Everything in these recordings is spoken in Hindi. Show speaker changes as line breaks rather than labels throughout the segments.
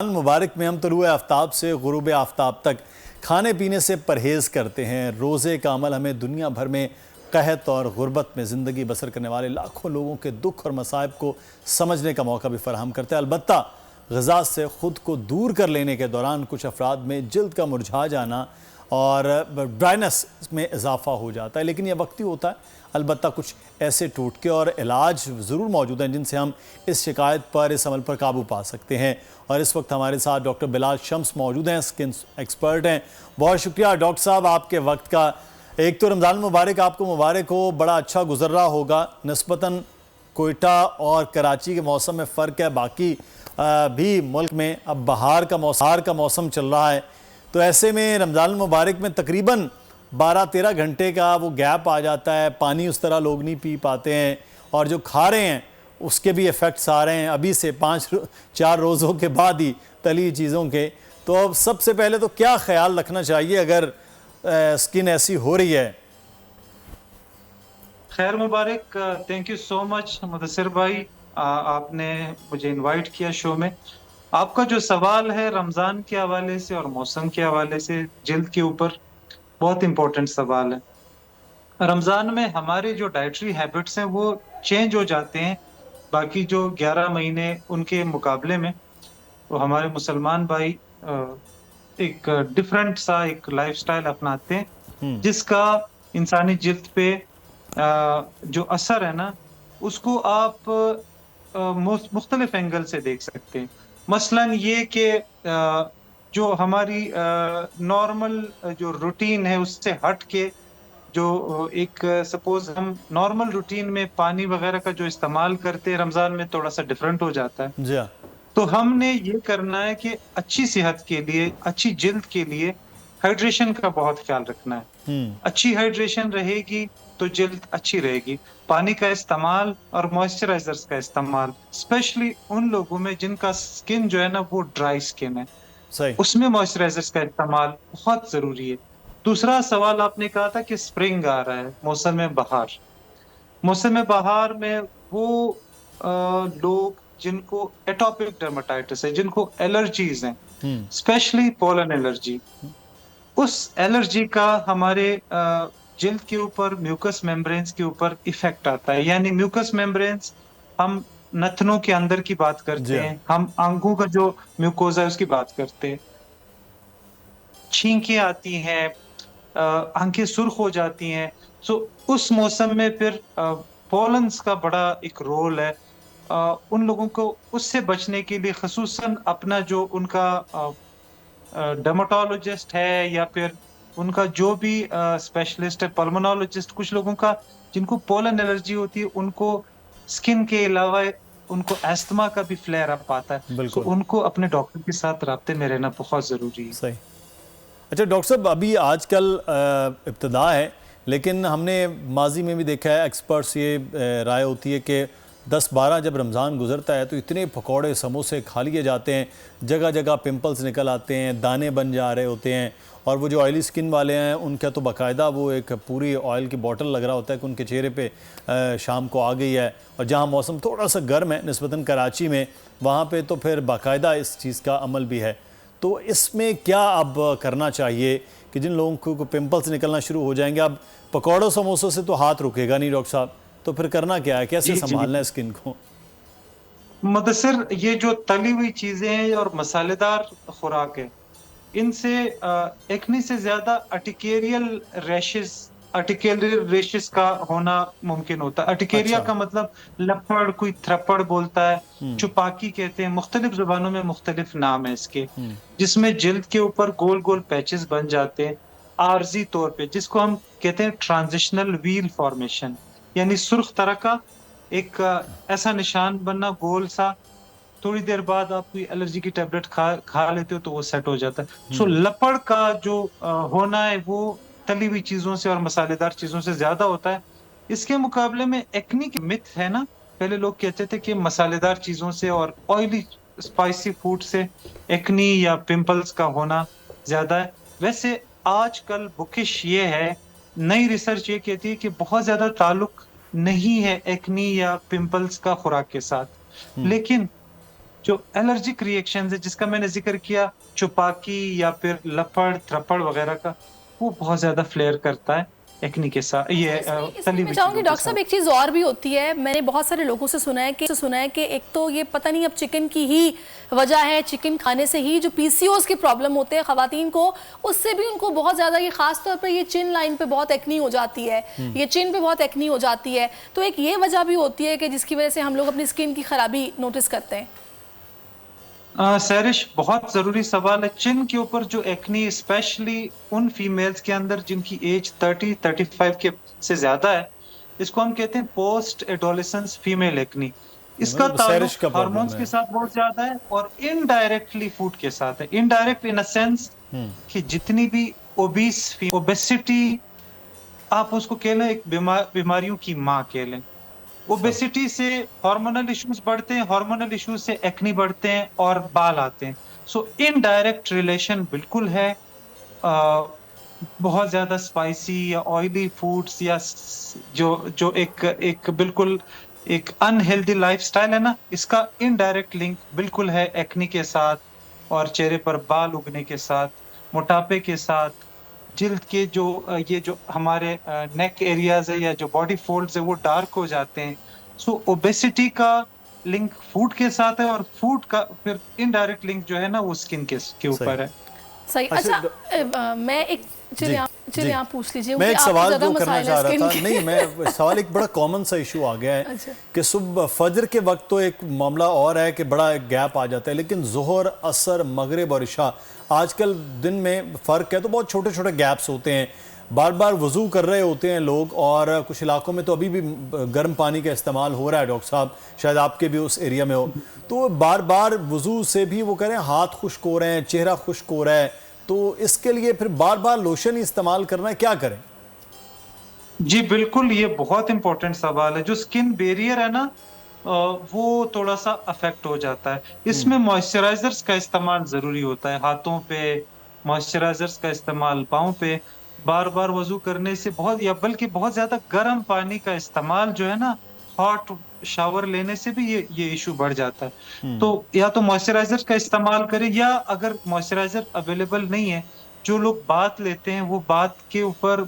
मुबारक में हम तलुए आफ्ताब से गुरूब आफ्ताब तक खाने पीने से परहेज़ करते हैं। रोज़े का अमल हमें दुनिया भर में कहत और गुर्बत में ज़िंदगी बसर करने वाले लाखों लोगों के दुख और मसाइब को समझने का मौका भी फराहम करता है। अलबत्ता ग़िज़ा से ख़ुद को दूर कर लेने के दौरान कुछ अफराद में जल्द का मुरझा जाना और ड्राइनेस में इजाफा हो जाता है, लेकिन यह वक्ती होता है। अलबत्ता कुछ ऐसे टोटके और इलाज ज़रूर मौजूद हैं जिनसे हम इस शिकायत पर, इस अमल पर काबू पा सकते हैं। और इस वक्त हमारे साथ डॉक्टर बिलाल शम्स मौजूद हैं, स्किन एक्सपर्ट हैं। बहुत शुक्रिया डॉक्टर साहब आपके वक्त का। एक तो रमज़ान मुबारक आपको मुबारक हो, बड़ा अच्छा गुजर रहा होगा। निस्बतन कोयटा और कराची के मौसम में फ़र्क है, बाकी भी मुल्क में अब बहार का मौसम चल रहा है, तो ऐसे में रमज़ान मुबारक में तकरीबन 12-13 घंटे का वो गैप आ जाता है। पानी उस तरह लोग नहीं पी पाते हैं और जो खा रहे हैं उसके भी इफ़ेक्ट्स आ रहे हैं अभी से 5-4 रोज़ों के बाद ही तली चीज़ों के। तो अब सबसे पहले तो क्या ख्याल रखना चाहिए अगर स्किन ऐसी हो रही है?
खैर मुबारक। Thank you so much Mudassir भाई, आपने मुझे इनवाइट किया शो में। आपका जो सवाल है रमज़ान के हवाले से और मौसम के हवाले से जिल्द के ऊपर, बहुत इंपॉर्टेंट सवाल है। रमज़ान में हमारे जो डाइटरी हैबिट्स हैं वो चेंज हो जाते हैं बाकी जो 11 महीने उनके मुकाबले में। तो हमारे मुसलमान भाई एक डिफरेंट सा एक लाइफस्टाइल अपनाते हैं जिसका इंसानी जिल्द पे जो असर है ना, उसको आप मुख्तलिफ एंगल से देख सकते हैं। मसलन ये कि जो हमारी नॉर्मल जो रूटीन है उससे हट के जो एक सपोज हम नॉर्मल रूटीन में पानी वगैरह का जो इस्तेमाल करते हैं रमज़ान में थोड़ा सा डिफरेंट हो जाता है।
जी हाँ।
तो हमने ये करना है कि अच्छी सेहत के लिए, अच्छी जिल्द के लिए हाइड्रेशन का बहुत ख्याल रखना है। अच्छी हाइड्रेशन रहेगी तो जिल्द अच्छी रहेगी। पानी का इस्तेमाल और मॉइस्चराइजर्स का इस्तेमाल, स्पेशली उन लोगों में जिनका स्किन जो है ना वो ड्राई स्किन है,
सही।
उसमें मॉइस्चराइजर्स का इस्तेमाल बहुत ज़रूरी है। दूसरा सवाल आपने कहा था कि स्प्रिंग आ रहा है, मौसम बहार। मौसम बहार में वो लोग जिनको एटोपिक डर्मेटाइटिस है, जिनको एलर्जीज हैं, स्पेशली पोलन एलर्जी, उस एलर्जी का हमारे जिल्द के ऊपर, म्यूकस मेम्ब्रेन्स के ऊपर इफेक्ट आता है। यानी म्यूकस मेम्ब्रेन्स, हम नथनों के अंदर की बात
जी
करते
हाँ।
हैं, हम आंखों का जो म्यूकोजा है उसकी बात करते हैं। छींकें आती हैं, आंखें सुर्ख हो जाती हैं। सो उस मौसम में फिर पोलन्स का बड़ा एक रोल है। उन लोगों को उससे बचने के लिए ख़ुसूसन अपना जो उनका डर्मेटोलॉजिस्ट है या फिर उनका जो भी स्पेशलिस्ट है, पल्मोनोलॉजिस्ट, कुछ लोगों का जिनको पोलन एलर्जी होती है उनको स्किन के अलावा उनको अस्थमा का भी फ्लेयर अप आता है। सो
बिल्कुल
उनको अपने डॉक्टर के साथ राब्ते में रहना बहुत ज़रूरी है।
सही। अच्छा डॉक्टर साहब, अभी आजकल इब्तिदा है, लेकिन हमने माजी में भी देखा है, एक्सपर्ट्स ये राय होती है कि 10-12 जब रमज़ान गुजरता है तो इतने पकौड़े समोसे खा लिए जाते हैं, जगह जगह पिंपल्स निकल आते हैं, दाने बन जा रहे होते हैं। और वो जो ऑयली स्किन वाले हैं उनका तो बाकायदा वो एक पूरी ऑयल की बोतल लग रहा होता है कि उनके चेहरे पे शाम को आ गई है। और जहाँ मौसम थोड़ा सा गर्म है निस्बतन कराची में, वहाँ पे तो फिर बाकायदा इस चीज़ का अमल भी है। तो इसमें क्या अब करना चाहिए कि जिन लोगों को पिंपल्स निकलना शुरू हो जाएंगे, अब पकौड़ों समोसों से तो हाथ रुकेगा नहीं डॉक्टर साहब, तो फिर करना क्या है, कैसे
जी, जी।
संभालना है स्किन को?
मुदस्सिर, ये जो तली हुई चीज़ें हैं और मसालेदार खुराक है, इनसे एक्ने से ज़्यादा अर्टिकेरियल रेशेस का होना मुमकिन होता है। अर्टिकेरिया
अच्छा।
का मतलब लपड़, कोई थ्रपड़ बोलता है, चुपाकी कहते हैं, मुख्तलिफ ज़ुबानों में मुख्तलिफ नाम है इसके, जिसमें जिल्द के ऊपर गोल-गोल पैचेस बन जाते हैं, आर्ज़ी तौर पे, जिसको हम कहते हैं ट्रांजिशनल व्हील फॉर्मेशन, यानी सुर्ख तरह का एक ऐसा निशान बनना गोल सा। थोड़ी देर बाद आप कोई एलर्जी की टेबलेट खा लेते हो तो वो सेट हो जाता है। सो लपड़ का जो होना है वो तली हुई चीज़ों से और मसालेदार चीज़ों से ज़्यादा होता है। इसके मुकाबले में एक्ने की मिथ है ना, पहले लोग कहते थे कि मसालेदार चीज़ों से और ऑयली स्पाइसी फूड से एक्ने या पिंपल्स का होना ज़्यादा है। वैसे आजकल बुकिश ये है, नई रिसर्च ये कहती है कि बहुत ज़्यादा ताल्लुक नहीं है एक्ने या पिंपल्स का खुराक के साथ। लेकिन जो एलर्जिक रिएक्शंस है जिसका मैंने जिक्र किया, चुपाकी या फिर लपड़ थ्रपड़ वगैरह का, वो बहुत ज्यादा फ्लेयर करता है एक्नी के साथ,
अच्छा,
ये
इसमें इसमें
तली
मैं
हुई
चाहूंगी
चीजों के
डॉक्टर
साथ।
साहब एक चीज़ और भी होती है, मैंने बहुत सारे लोगों से सुना है कि एक तो ये पता नहीं अब चिकन की ही वजह है, चिकन खाने से ही जो पीसीओएस के प्रॉब्लम होते हैं खवातीन को, उससे भी उनको बहुत ज़्यादा, ये खास तौर पर ये चिन लाइन पे बहुत एक्नी हो जाती है, ये चिन पे बहुत एक्नी हो जाती है, तो एक ये वजह भी होती है कि जिसकी वजह से हम लोग अपनी स्किन की खराबी नोटिस करते हैं।
सैरिश, बहुत जरूरी सवाल है। चिन के ऊपर जो एक्नी, स्पेशली उन फीमेल्स के अंदर जिनकी एज 30-35 के से ज्यादा है, इसको हम कहते हैं पोस्ट एडोलेसेंस फीमेल एक्नी। इसका
सैरिश
ताल्लुक
का प्रॉब्लम
हार्मोन्स
है।
के साथ बहुत ज्यादा है और इनडायरेक्टली फूड के साथ है। इनडायरेक्ट इन अ सेंस कि जितनी भी ओबेसिटी, आप उसको कह लें एक बीमारियों की माँ कह लें। ओबेसिटी से हार्मोनल इश्यूज बढ़ते हैं, हार्मोनल इश्यूज से एक्नी बढ़ते हैं और बाल आते हैं। सो इनडायरेक्ट रिलेशन बिल्कुल है। बहुत ज्यादा स्पाइसी या ऑयली फूड्स या जो जो एक बिल्कुल एक अनहेल्दी लाइफस्टाइल है ना, इसका इनडायरेक्ट लिंक बिल्कुल है एक्नी के साथ और चेहरे पर बाल उगने के साथ, मोटापे के साथ, जिल्द के जो ये जो हमारे नेक एरियाज है या जो बॉडी फोल्ड्स है वो डार्क हो जाते हैं। सो ओबेसिटी का लिंक फूड के साथ है और फूड का फिर इनडायरेक्ट लिंक जो है ना वो स्किन के
सही।
ऊपर है।
सही।
अच्छा,
अच्छा, मैं एक
जी
चलिए
जी
आप पूछ लीजिए,
मैं एक
क्योंकि आपको
सवाल
ज़्यादा
जो करना
मसाइल है
चाह रहा
स्किन
था,
के।
नहीं मैं सवाल, एक बड़ा कॉमन सा इशू आ गया है
अच्छा।
कि सुबह फजर के वक्त तो एक मामला और है कि बड़ा एक गैप आ जाता है, लेकिन जोहर, असर, मगरिब और इशा, आजकल दिन में फ़र्क है तो बहुत छोटे छोटे गैप्स होते हैं। बार बार वज़ू कर रहे होते हैं लोग और कुछ इलाकों में तो अभी भी गर्म पानी का इस्तेमाल हो रहा है। डॉक्टर साहब शायद आपके भी उस एरिया में हो, तो बार बार वज़ू से भी वो कह रहे हैं हाथ खुश्क हो रहे हैं, चेहरा खुश्क हो रहा है, तो इसके लिए फिर बार बार लोशन ही इस्तेमाल करना है, क्या करें?
जी बिल्कुल, ये बहुत इंपॉर्टेंट सवाल है। जो स्किन बैरियर है ना, वो थोड़ा सा अफेक्ट हो जाता है। इसमें मॉइस्चराइजर्स का इस्तेमाल जरूरी होता है, हाथों पे मॉइस्चराइजर्स का इस्तेमाल, पाँव पे बार बार वजू करने से बहुत, या बल्कि बहुत ज्यादा गर्म पानी का इस्तेमाल जो है ना, हॉट शावर लेने से भी ये इशू बढ़ जाता है। तो या तो मॉइस्चराइजर का इस्तेमाल करें, या अगर मॉइस्चराइजर अवेलेबल नहीं है, जो लोग बाथ लेते हैं वो बाथ के ऊपर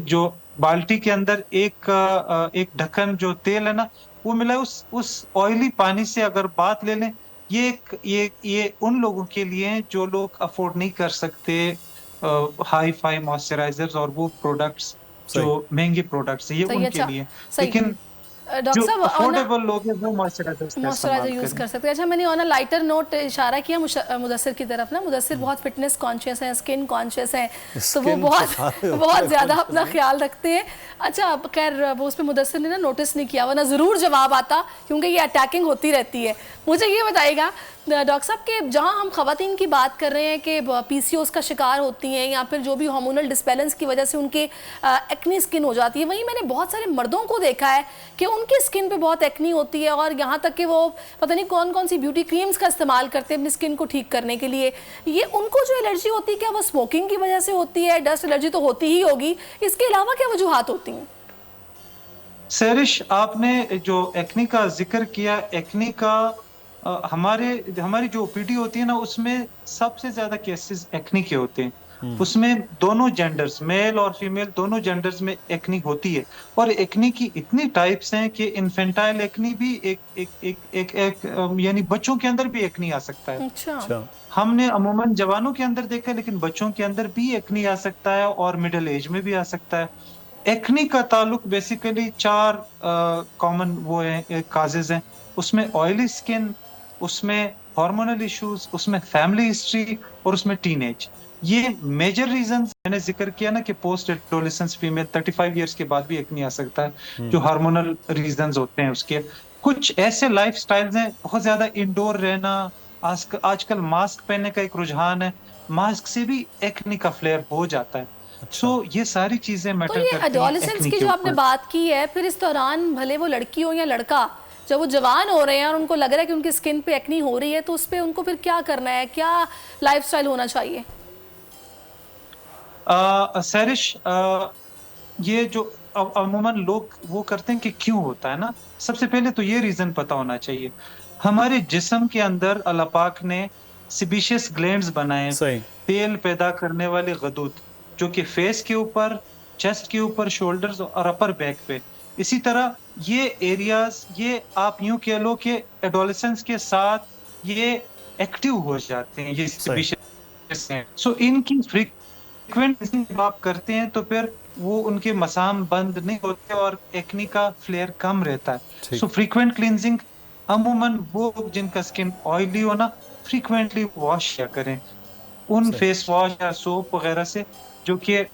जो बाल्टी के अंदर एक ढक्कन जो तेल है ना वो मिला है, उस ऑयली पानी से अगर बात ले लें, ये उन लोगों के लिए है जो लोग अफोर्ड नहीं कर सकते हाई फाई मॉइस्चराइजर्स और वो प्रोडक्ट्स जो
सही।
महंगे प्रोडक्ट्स है, ये
सही।
उनके
अच्छा,
लिए।
सही।
लेकिन
डॉक्टर
जो
साहब ना
अफोर्डेबल लोग हैं वो मॉइस्चराइजर्स का
मॉइस्चराइजर
इस्तेमाल
यूज़
करें।
कर सकते हैं। अच्छा, मैंने ऑन अ लाइटर नोट इशारा किया मुदस्सिर की तरफ ना, मुदस्सिर बहुत फिटनेस कॉन्शियस हैं, स्किन कॉन्शियस हैं, तो वो
स्किन
बहुत
तो सारे
बहुत ज़्यादा
conscious
अपना
हैं।
ख्याल रखते हैं। अच्छा, अब खैर वो उस पर मुदस्सिर ने ना नोटिस नहीं किया, वरना ज़रूर जवाब आता, क्योंकि ये अटैकिंग होती रहती है। मुझे ये बताइएगा डॉक्टर साहब कि जहाँ हम ख़वातीन की बात कर रहे हैं कि पीसीओएस का शिकार होती हैं या फिर जो भी हार्मोनल डिस्बैलेंस की वजह से उनके एक्नी स्किन हो जाती है, वहीं मैंने बहुत सारे मर्दों को देखा है कि उनकी स्किन पे बहुत एक्नी होती है और यहाँ तक कि वो पता नहीं कौन कौन सी ब्यूटी क्रीम्स का इस्तेमाल करते हैं अपनी स्किन को ठीक करने के लिए। ये उनको जो एलर्जी होती है, क्या वो स्मोकिंग की वजह से होती है? डस्ट एलर्जी तो होती ही होगी, इसके अलावा क्या वजूहात होती हैं?
सैरिश, आपने जो एक्नी का जिक्र किया, एक्नी का हमारी जो ओपीडी होती है ना, उसमें सबसे ज्यादा केसेस एक्नी के होते हैं। उसमें दोनों जेंडर्स, मेल और फीमेल दोनों जेंडर्स में एक्नी होती है। और एक्नी की इतनी टाइप्स हैं कि इन्फेंटाइल एक्नी भी यानी बच्चों के अंदर भी एक्नी आ सकता है।
अच्छा।
अच्छा।
हमने अमूमन जवानों के अंदर देखा है, लेकिन बच्चों के अंदर भी एक्नी आ सकता है और मिडिल एज में भी आ सकता है। एक्नी का ताल्लुक बेसिकली 4 कॉमन वो है काजेज हैं। उसमें ऑयली स्किन, उसमें हार्मोनल इश्यूज, उसमें फैमिली हिस्ट्री और उसमें टीनेज। ये मेजर रीजंस मैंने जिक्र किया ना कि पोस्ट एडोलेसेंस फीमेल 35 इयर्स के बाद भी एक्नी आ सकता है, जो हार्मोनल रीजंस होते हैं उसके। कुछ ऐसे लाइफस्टाइल्स हैं, बहुत ज्यादा इंडोर रहना, आजकल मास्क पहनने का एक रुझान है, मास्क से भी एक्नी का फ्लेयर हो जाता है। सो ये सारी चीजें
तो
मैटर
ये
करती हैं
एडोलेसेंस
एक्नी
की
के
जो आपने
ऊपर।
बात की है, फिर इस दौरान भले वो लड़की हो या लड़का, जब वो जवान हो रहे हैं और उनको लग रहा है कि उनकी स्किन पे एक्नी हो रही है, तो उस पर उनको फिर क्या करना है, क्या लाइफस्टाइल होना चाहिए?
सैरिश, ये जो अमूमन लोग वो करते हैं कि क्यों होता है ना, सबसे पहले तो ये रीजन पता होना चाहिए। हमारे जिस्म के अंदर अल्लाह पाक ने सिबिशियस ग्लैंड्स बनाए,
सही।
तेल पैदा करने वाले गदूद, जो कि फेस के ऊपर, चेस्ट के ऊपर, शोल्डर्स और अपर बैक पे। इसी तरह ये एरियाज, ये आप यूं कह लो कि एडोलेसेंस के साथ ये एक्टिव हो जाते हैं, ये सिबिशियस हैं। सो इनकी फ्रीक्वेंट जब आप करते हैं तो फिर वो उनके मसाम बंद नहीं होते और एक्नी का फ्लेयर कम रहता है। सो फ्रीक्वेंट क्लींजिंग, अमूमन वो लोग जिनका स्किन ऑयली हो ना, फ्रीक्वेंटली वॉश किया करें उन फेस वॉश या सोप वगैरह से, जो कि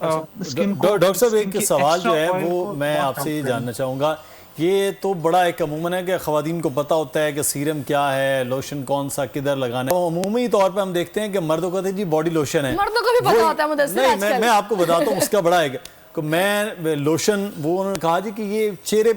स्किन को।
डॉक्टर साहब,
स्किन
एक
के
सवाल जो है
एक्स्ट्रा ऑयल
वो
को
मैं
बहुत
आपसे ये
कम
जानना चाहूँगा। ये तो बड़ा एक अमूमन है कि ख़वातीन को पता होता है कि सीरम क्या है, लोशन कौन सा किधर लगाना है। तो अमूमी तौर पे हम देखते हैं कि मर्दों को कहते हैं जी बॉडी लोशन है,
मर्दों को भी पता होता है मुदस्सिर
नहीं,
आजकल।
मैं आपको बताता हूँ उसका बड़ा है कि मैं लोशन, वो उन्होंने कहा जी कि ये चेहरे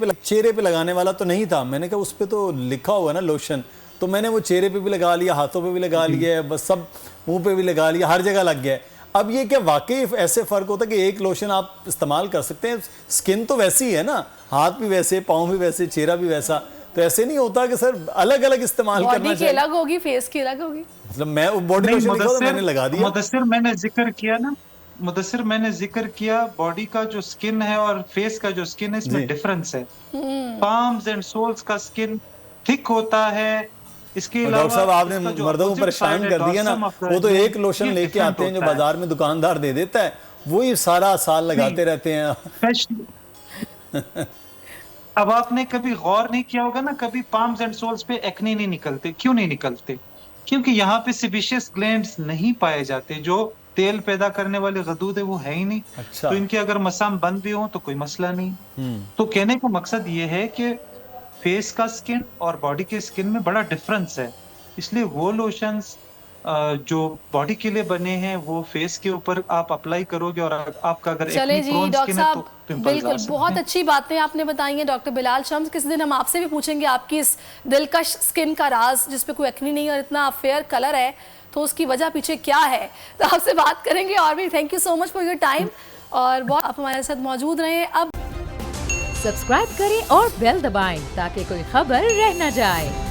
पे लगाने वाला तो नहीं था। मैंने कहा उस पर तो लिखा हुआ है ना लोशन, तो मैंने वो चेहरे पे भी लगा लिया, हाथों पे भी लगा लिया, बस सब मुंह पे भी लगा लिया, हर जगह लग गया है। अब ये क्या वाकई ऐसे फ़र्क होता है कि एक लोशन आप इस्तेमाल कर सकते हैं? स्किन तो वैसी है ना, हाथ भी वैसे, पाँव भी वैसे, चेहरा भी वैसा, तो ऐसे नहीं होता कि सर अलग अलग इस्तेमाल करना चाहिए?
बॉडी की अलग होगी, फेस की अलग होगी।
मतलब मैं बॉडी लोशन लिखा था, मैंने लगा दिया।
मुदस्सिर, मैंने जिक्र किया ना, मुदस्सिर मैंने जिक्र किया बॉडी का जो स्किन है और फेस का जो स्किन है, इसमें डिफरेंस है। पाम्स एंड सोल्स का स्किन थिक होता है। इसके अलावा
डॉक्टर साहब, आपने मर्दों को परेशान कर दिया ना। वो तो एक लोशन लेके आते हैं जो बाजार में दुकानदार दे देता है, वही सारा साल लगाते रहते हैं।
अब आपने कभी गौर नहीं किया होगा ना, कभी पाम्स एंड सोल्स पे एक्ने नहीं निकलते। क्यों नहीं निकलते? क्योंकि यहाँ पे सिबिशियस ग्लैंड्स नहीं पाए जाते, जो तेल पैदा करने वाले गदूद है वो है ही नहीं।
अच्छा।
तो इनके अगर मसाम बंद भी हो तो कोई मसला नहीं। तो कहने का मकसद ये है कि फेस का स्किन और बॉडी के स्किन में बड़ा डिफरेंस है, इसलिए वो लोशंस जो बॉडी के लिए बने हैं वो फेस के ऊपर आप अप्लाई करोगे, और आपका अगर
चले जी डॉक्टर साहब, बिल्कुल
तो
बहुत अच्छी बातें आपने बताई हैं डॉक्टर बिलाल शम्स। किसी दिन हम आपसे भी पूछेंगे आपकी इस दिलकश स्किन का राज, जिस पे कोई एक्नी नहीं और इतना फेयर कलर है, तो उसकी वजह पीछे क्या है, तो आपसे बात करेंगे। और भी thank you so much for your time, और बहुत आप हमारे साथ मौजूद रहे। अब
सब्सक्राइब करें और बेल दबाएं ताकि कोई खबर रह न जाए।